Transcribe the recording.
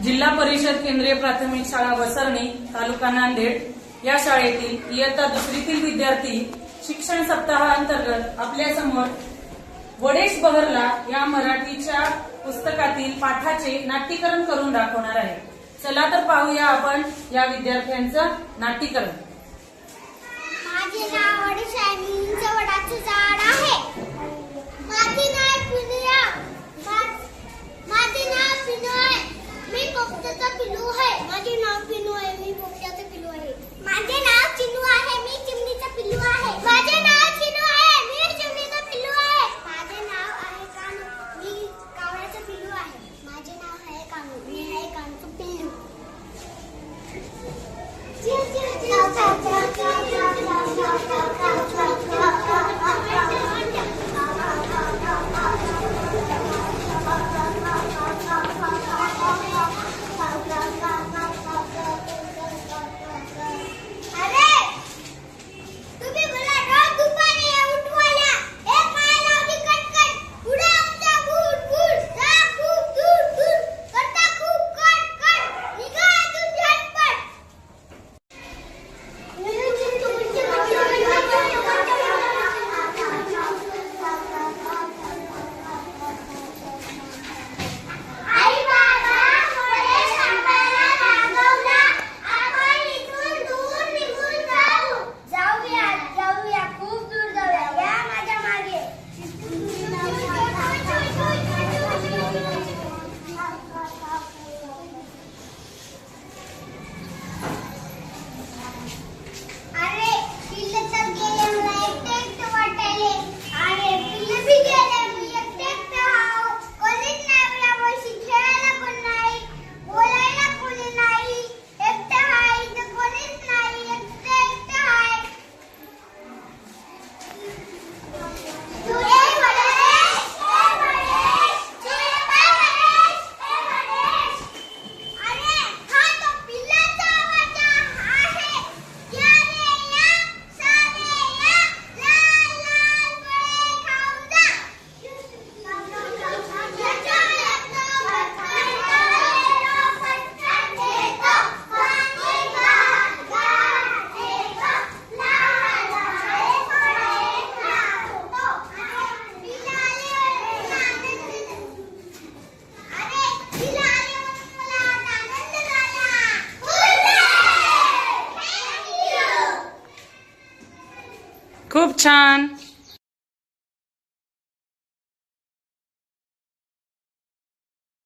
जिल्हा परिषद केंद्रीय प्राथमिक शाळा वसरणी तालुका नांदेड या शाळेतील इयत्ता दुसरीतील विद्यार्थी शिक्षण सप्ताहाअंतर्गत आपल्या समोर वडेश बहरला या मराठीच्या पुस्तकातील पाठाचे नाट्यीकरण करून दाखवणार आहे। चला तर पाहूया आपण या विद्यार्थ्यांचं नाट्यीकरण। माझे नाव वडेश आहे, मी उंच वडाचं झाड आहे। माझे नाव पिनू आहे, माझे नाव पिनू आहे, मी पोपटाचा पिलू आहे। माझे नाव पिनू आहे, मी पोपटाचा पिलू आहे। माझे नाव चिनू आहे, मी चिमणीचा पिलू आहे। माझे नाव चिनू आहे, मी चिमणीचा पिलू आहे। माझे नाव आहे कानू, मी कावळ्याचा पिलू आहे। माझे नाव आहे कानू, मी आहे कानूचं पिलू। खूप छान।